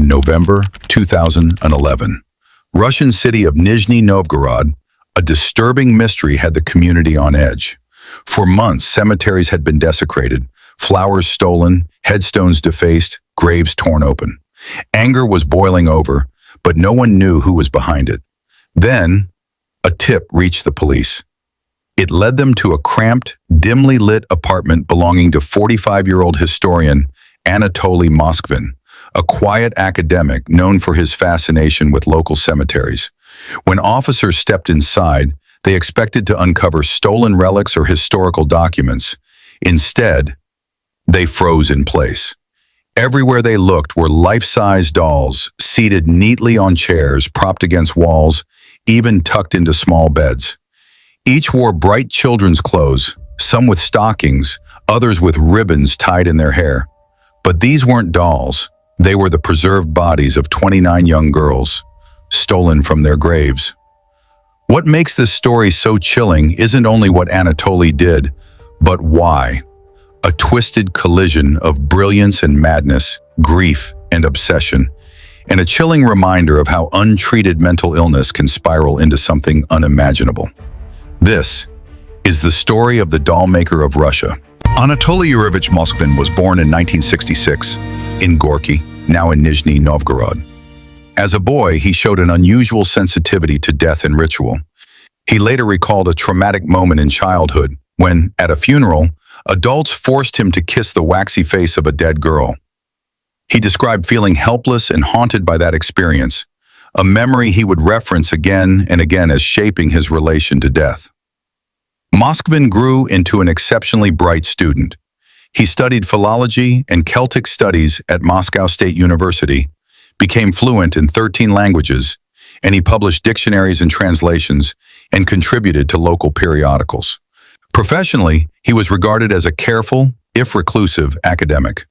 November 2011. Russian city of Nizhny Novgorod, a disturbing mystery had the community on edge. For months, cemeteries had been desecrated, flowers stolen, headstones defaced, graves torn open. Anger was boiling over, but no one knew who was behind it. Then, a tip reached the police. It led them to a cramped, dimly lit apartment belonging to 45-year-old historian Anatoly Moskvin, a quiet academic known for his fascination with local cemeteries. When officers stepped inside, they expected to uncover stolen relics or historical documents. Instead, they froze in place. Everywhere they looked were life-size dolls, seated neatly on chairs, propped against walls, even tucked into small beds. Each wore bright children's clothes, some with stockings, others with ribbons tied in their hair. But these weren't dolls. They were the preserved bodies of 29 young girls, stolen from their graves. What makes this story so chilling isn't only what Anatoly did, but why. A twisted collision of brilliance and madness, grief and obsession, and a chilling reminder of how untreated mental illness can spiral into something unimaginable. This is the story of the doll maker of Russia. Anatoly Moskvin was born in 1966 in Gorky, now in Nizhny Novgorod. As a boy, he showed an unusual sensitivity to death and ritual. He later recalled a traumatic moment in childhood when, at a funeral, adults forced him to kiss the waxy face of a dead girl. He described feeling helpless and haunted by that experience, a memory he would reference again and again as shaping his relation to death. Moskvin grew into an exceptionally bright student. He studied philology and Celtic studies at Moscow State University, became fluent in 13 languages, and he published dictionaries and translations and contributed to local periodicals. Professionally, he was regarded as a careful, if reclusive, academic,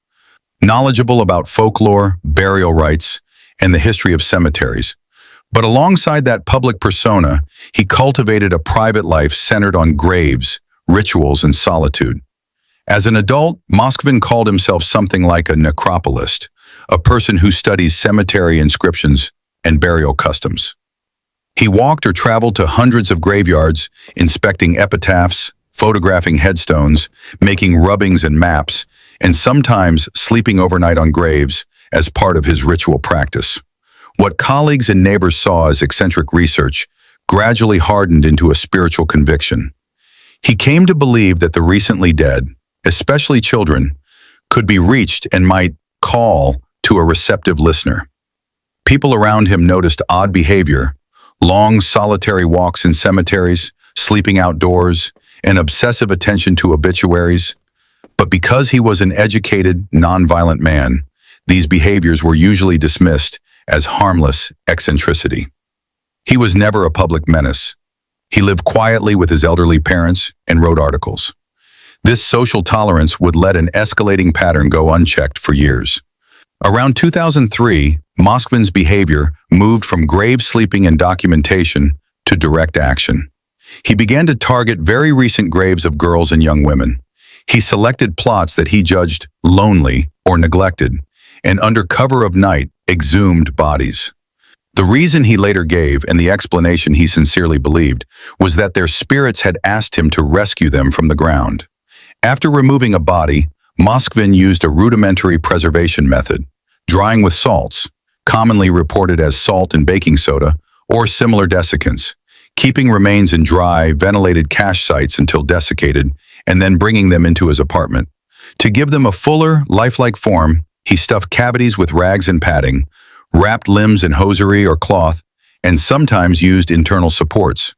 knowledgeable about folklore, burial rites, and the history of cemeteries. But alongside that public persona, he cultivated a private life centered on graves, rituals, and solitude. As an adult, Moskvin called himself something like a necropolist, a person who studies cemetery inscriptions and burial customs. He walked or traveled to hundreds of graveyards, inspecting epitaphs, photographing headstones, making rubbings and maps, and sometimes sleeping overnight on graves as part of his ritual practice. What colleagues and neighbors saw as eccentric research gradually hardened into a spiritual conviction. He came to believe that the recently dead, especially children, could be reached and might call to a receptive listener. People around him noticed odd behavior, long solitary walks in cemeteries, sleeping outdoors, and obsessive attention to obituaries. But because he was an educated, nonviolent man, these behaviors were usually dismissed as harmless eccentricity. He was never a public menace. He lived quietly with his elderly parents and wrote articles. This social tolerance would let an escalating pattern go unchecked for years. Around 2003, Moskvin's behavior moved from grave sleeping and documentation to direct action. He began to target very recent graves of girls and young women. He selected plots that he judged lonely or neglected, and under cover of night, exhumed bodies. The reason he later gave, and the explanation he sincerely believed, was that their spirits had asked him to rescue them from the ground. After removing a body, Moskvin used a rudimentary preservation method, drying with salts, commonly reported as salt and baking soda, or similar desiccants, keeping remains in dry, ventilated cache sites until desiccated, and then bringing them into his apartment. To give them a fuller, lifelike form, he stuffed cavities with rags and padding, wrapped limbs in hosiery or cloth, and sometimes used internal supports.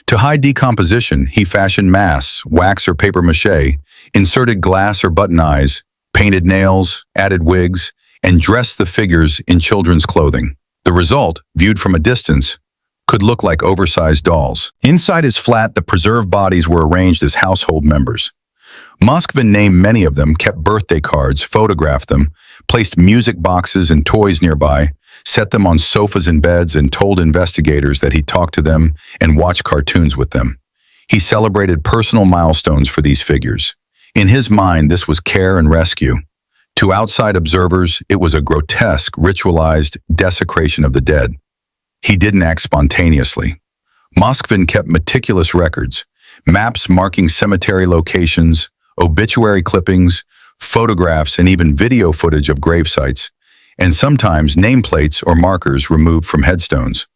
To hide decomposition, he fashioned masks, wax or paper mache, inserted glass or button eyes, painted nails, added wigs, and dressed the figures in children's clothing. The result, viewed from a distance, could look like oversized dolls. Inside his flat, the preserved bodies were arranged as household members. Moskvin named many of them, kept birthday cards, photographed them, placed music boxes and toys nearby, set them on sofas and beds, and told investigators that he talked to them and watched cartoons with them. He celebrated personal milestones for these figures. In his mind, this was care and rescue. To outside observers, it was a grotesque, ritualized desecration of the dead. He didn't act spontaneously. Moskvin kept meticulous records, maps marking cemetery locations, obituary clippings, photographs, and even video footage of grave sites, and sometimes nameplates or markers removed from headstones.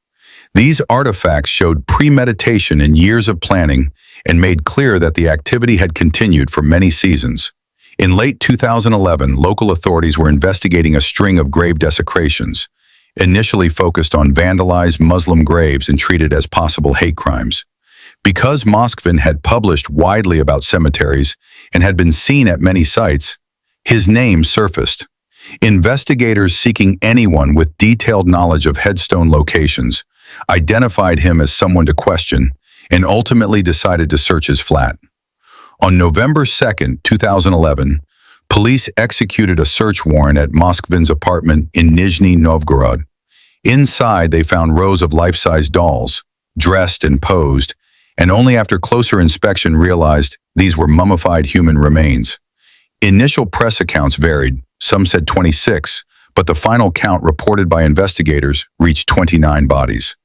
These artifacts showed premeditation and years of planning and made clear that the activity had continued for many seasons. In late 2011, local authorities were investigating a string of grave desecrations, initially focused on vandalized Muslim graves and treated as possible hate crimes. Because Moskvin had published widely about cemeteries and had been seen at many sites, his name surfaced. Investigators seeking anyone with detailed knowledge of headstone locations identified him as someone to question and ultimately decided to search his flat. On November 2, 2011, police executed a search warrant at Moskvin's apartment in Nizhny Novgorod. Inside, they found rows of life-size dolls, dressed and posed, and only after closer inspection realized these were mummified human remains. Initial press accounts varied. Some said 26, but the final count reported by investigators reached 29 bodies.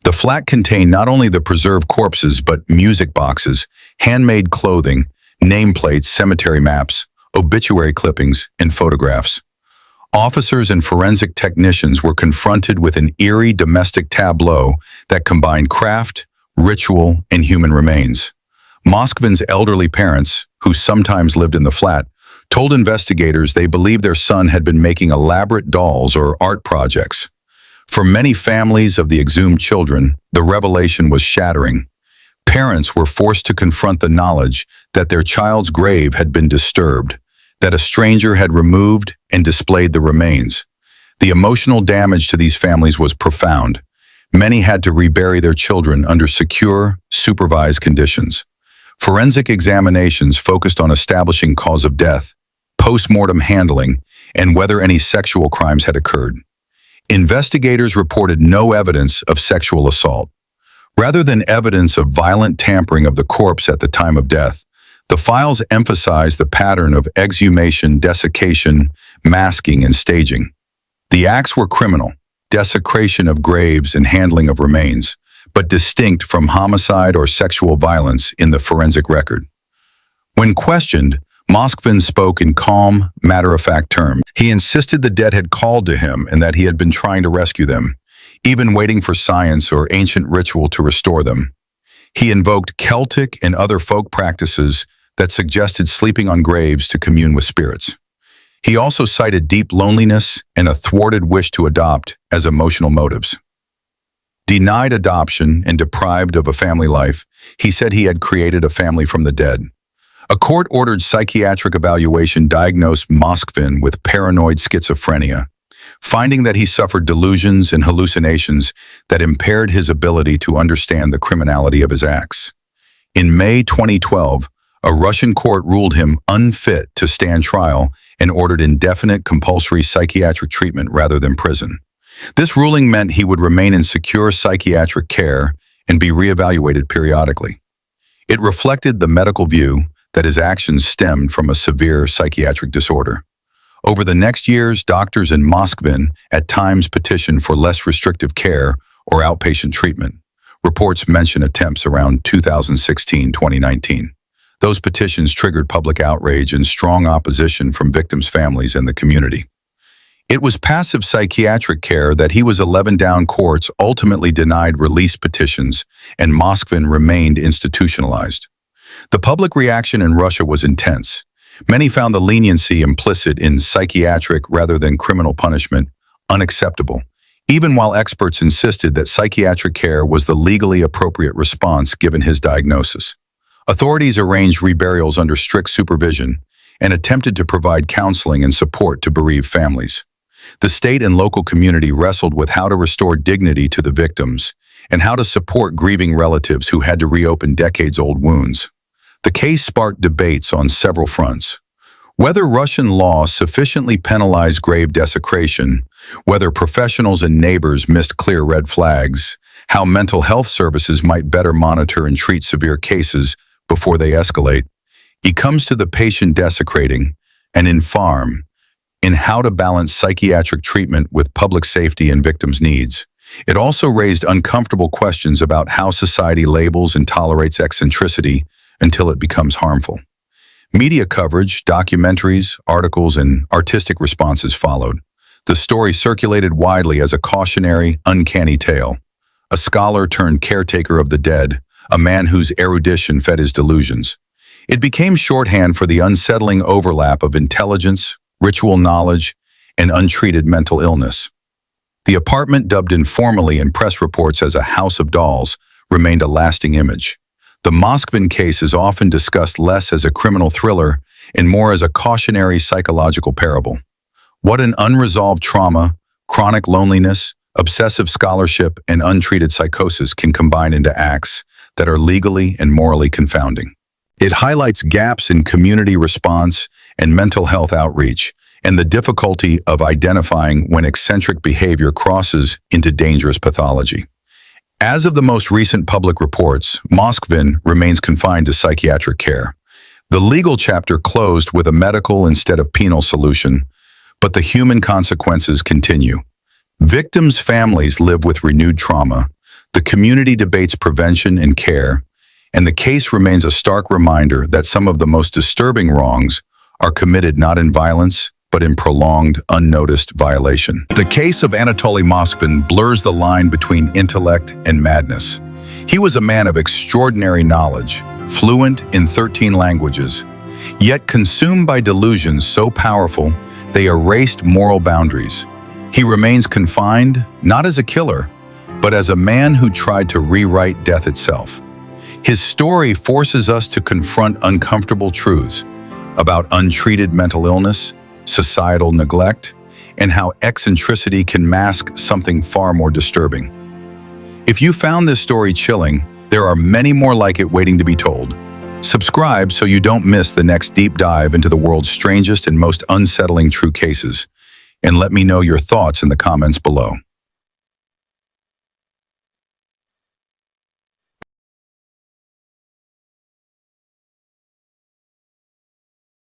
The flat contained not only the preserved corpses, but music boxes, handmade clothing, nameplates, cemetery maps, obituary clippings, and photographs. Officers and forensic technicians were confronted with an eerie domestic tableau that combined craft, ritual, and human remains. Moskvin's elderly parents, who sometimes lived in the flat, told investigators they believed their son had been making elaborate dolls or art projects. For many families of the exhumed children, the revelation was shattering. Parents were forced to confront the knowledge that their child's grave had been disturbed, that a stranger had removed and displayed the remains. The emotional damage to these families was profound. Many had to rebury their children under secure, supervised conditions. Forensic examinations focused on establishing cause of death, post-mortem handling, and whether any sexual crimes had occurred. Investigators reported no evidence of sexual assault. Rather than evidence of violent tampering of the corpse at the time of death, the files emphasized the pattern of exhumation, desiccation, masking, and staging. The acts were criminal, desecration of graves and handling of remains, but distinct from homicide or sexual violence in the forensic record. When questioned, Moskvin spoke in calm, matter-of-fact terms. He insisted the dead had called to him and that he had been trying to rescue them, even waiting for science or ancient ritual to restore them. He invoked Celtic and other folk practices that suggested sleeping on graves to commune with spirits. He also cited deep loneliness and a thwarted wish to adopt as emotional motives. Denied adoption and deprived of a family life, he said he had created a family from the dead. A court-ordered psychiatric evaluation diagnosed Moskvin with paranoid schizophrenia, finding that he suffered delusions and hallucinations that impaired his ability to understand the criminality of his acts. In May 2012, a Russian court ruled him unfit to stand trial and ordered indefinite compulsory psychiatric treatment rather than prison. This ruling meant he would remain in secure psychiatric care and be reevaluated periodically. It reflected the medical view that his actions stemmed from a severe psychiatric disorder. Over the next years, doctors in Moskvin at times petitioned for less restrictive care or outpatient treatment. Reports mention attempts around 2016-2019. Those petitions triggered public outrage and strong opposition from victims' families and the community. It was passive psychiatric care that he was 11 down. Courts ultimately denied release petitions, and Moskvin remained institutionalized. The public reaction in Russia was intense. Many found the leniency implicit in psychiatric rather than criminal punishment unacceptable, even while experts insisted that psychiatric care was the legally appropriate response given his diagnosis. Authorities arranged reburials under strict supervision and attempted to provide counseling and support to bereaved families. The state and local community wrestled with how to restore dignity to the victims and how to support grieving relatives who had to reopen decades-old wounds. The case sparked debates on several fronts. Whether Russian law sufficiently penalized grave desecration, whether professionals and neighbors missed clear red flags, how mental health services might better monitor and treat severe cases before they escalate. He comes to the patient desecrating, an infirm, in how to balance psychiatric treatment with public safety and victims' needs. It also raised uncomfortable questions about how society labels and tolerates eccentricity until it becomes harmful. Media coverage, documentaries, articles, and artistic responses followed. The story circulated widely as a cautionary, uncanny tale. A scholar turned caretaker of the dead, a man whose erudition fed his delusions. It became shorthand for the unsettling overlap of intelligence, ritual knowledge, and untreated mental illness. The apartment, dubbed informally in press reports as a house of dolls, remained a lasting image. The Moskvin case is often discussed less as a criminal thriller and more as a cautionary psychological parable. What an unresolved trauma, chronic loneliness, obsessive scholarship, and untreated psychosis can combine into acts that are legally and morally confounding. It highlights gaps in community response and mental health outreach, and the difficulty of identifying when eccentric behavior crosses into dangerous pathology. As of the most recent public reports, Moskvin remains confined to psychiatric care. The legal chapter closed with a medical instead of penal solution, but the human consequences continue. Victims' families live with renewed trauma, the community debates prevention and care, and the case remains a stark reminder that some of the most disturbing wrongs are committed not in violence, but in prolonged, unnoticed violation. The case of Anatoly Moskvin blurs the line between intellect and madness. He was a man of extraordinary knowledge, fluent in 13 languages, yet consumed by delusions so powerful they erased moral boundaries. He remains confined, not as a killer, but as a man who tried to rewrite death itself. His story forces us to confront uncomfortable truths about untreated mental illness, societal neglect, and how eccentricity can mask something far more disturbing. If you found this story chilling, there are many more like it waiting to be told. Subscribe so you don't miss the next deep dive into the world's strangest and most unsettling true cases. And let me know your thoughts in the comments below.